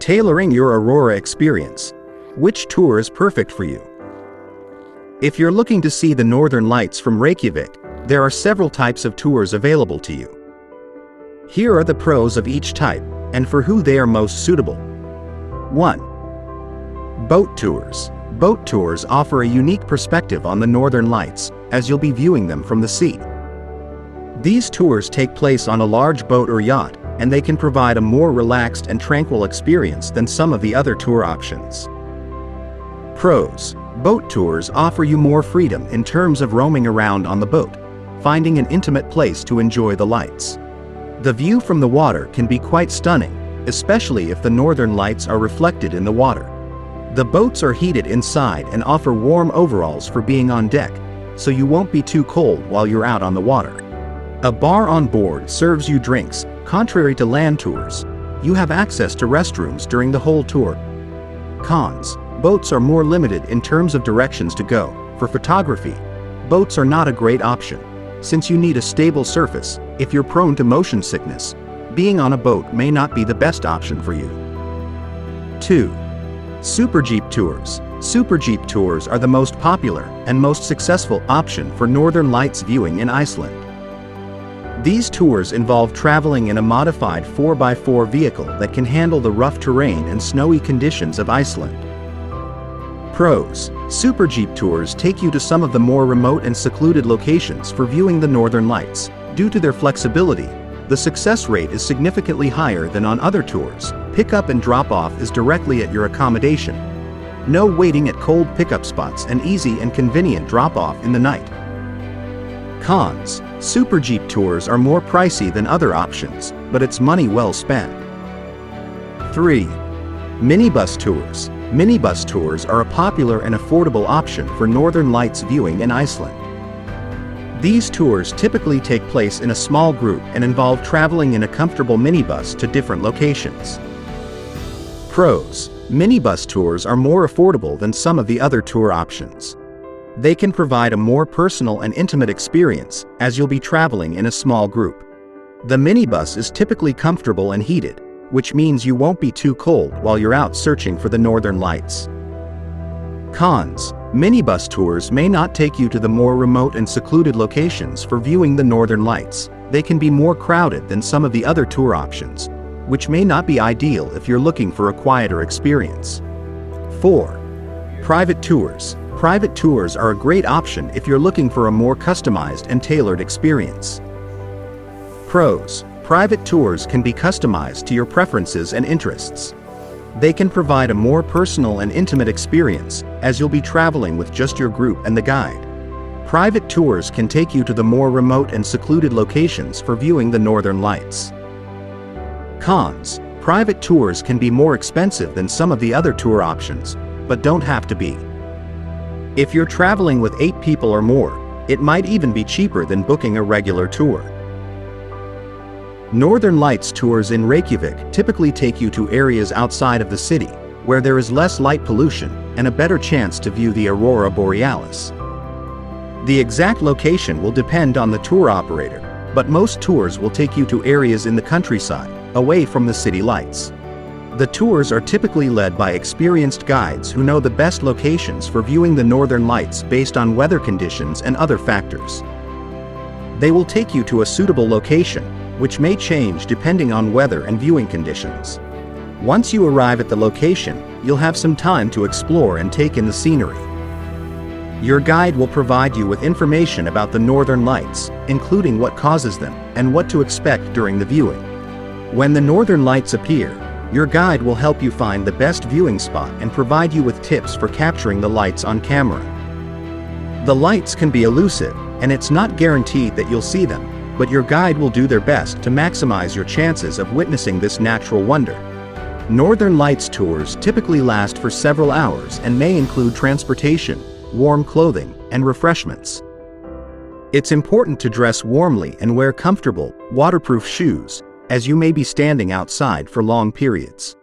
Tailoring your Aurora experience. Which tour is perfect for you? If you're looking to see the northern lights from Reykjavik, there are several types of tours available to you. Here are the pros of each type, and for who they are most suitable. 1. Boat tours. Boat tours offer a unique perspective on the northern lights, as you'll be viewing them from the sea. These tours take place on a large boat or yacht, and they can provide a more relaxed and tranquil experience than some of the other tour options. Pros. Boat tours offer you more freedom in terms of roaming around on the boat, finding an intimate place to enjoy the lights. The view from the water can be quite stunning, especially if the northern lights are reflected in the water. The boats are heated inside and offer warm overalls for being on deck, so you won't be too cold while you're out on the water. A bar on board serves you drinks. Contrary to land tours, you have access to restrooms during the whole tour. Cons. Boats are more limited in terms of directions to go. For photography, boats are not a great option, since you need a stable surface. If you're prone to motion sickness, being on a boat may not be the best option for you. 2. Super Jeep tours. Super Jeep tours are the most popular and most successful option for northern lights viewing in Iceland. These tours involve traveling in a modified 4x4 vehicle that can handle the rough terrain and snowy conditions of Iceland. Pros. Super Jeep tours take you to some of the more remote and secluded locations for viewing the northern lights. Due to their flexibility, the success rate is significantly higher than on other tours. Pickup and drop-off is directly at your accommodation. No waiting at cold pickup spots and easy and convenient drop-off in the night. Cons. Super Jeep tours are more pricey than other options, but it's money well spent. 3. Minibus tours. Minibus tours are a popular and affordable option for northern lights viewing in Iceland. These tours typically take place in a small group and involve traveling in a comfortable minibus to different locations. Pros. Minibus tours are more affordable than some of the other tour options. They can provide a more personal and intimate experience, as you'll be traveling in a small group. The minibus is typically comfortable and heated, which means you won't be too cold while you're out searching for the northern lights. Cons. Minibus tours may not take you to the more remote and secluded locations for viewing the northern lights. They can be more crowded than some of the other tour options, which may not be ideal if you're looking for a quieter experience. 4. Private tours. Private tours are a great option if you're looking for a more customized and tailored experience. Pros. Private tours can be customized to your preferences and interests. They can provide a more personal and intimate experience, as you'll be traveling with just your group and the guide. Private tours can take you to the more remote and secluded locations for viewing the northern lights. Cons. Private tours can be more expensive than some of the other tour options, but don't have to be. If you're traveling with 8 people or more, it might even be cheaper than booking a regular tour. Northern Lights tours in Reykjavik typically take you to areas outside of the city, where there is less light pollution and a better chance to view the Aurora Borealis. The exact location will depend on the tour operator, but most tours will take you to areas in the countryside, away from the city lights. The tours are typically led by experienced guides who know the best locations for viewing the northern lights based on weather conditions and other factors. They will take you to a suitable location, which may change depending on weather and viewing conditions. Once you arrive at the location, you'll have some time to explore and take in the scenery. Your guide will provide you with information about the northern lights, including what causes them and what to expect during the viewing. When the northern lights appear, your guide will help you find the best viewing spot and provide you with tips for capturing the lights on camera. The lights can be elusive, and it's not guaranteed that you'll see them, but your guide will do their best to maximize your chances of witnessing this natural wonder. Northern Lights tours typically last for several hours and may include transportation, warm clothing, and refreshments. It's important to dress warmly and wear comfortable, waterproof shoes, as you may be standing outside for long periods.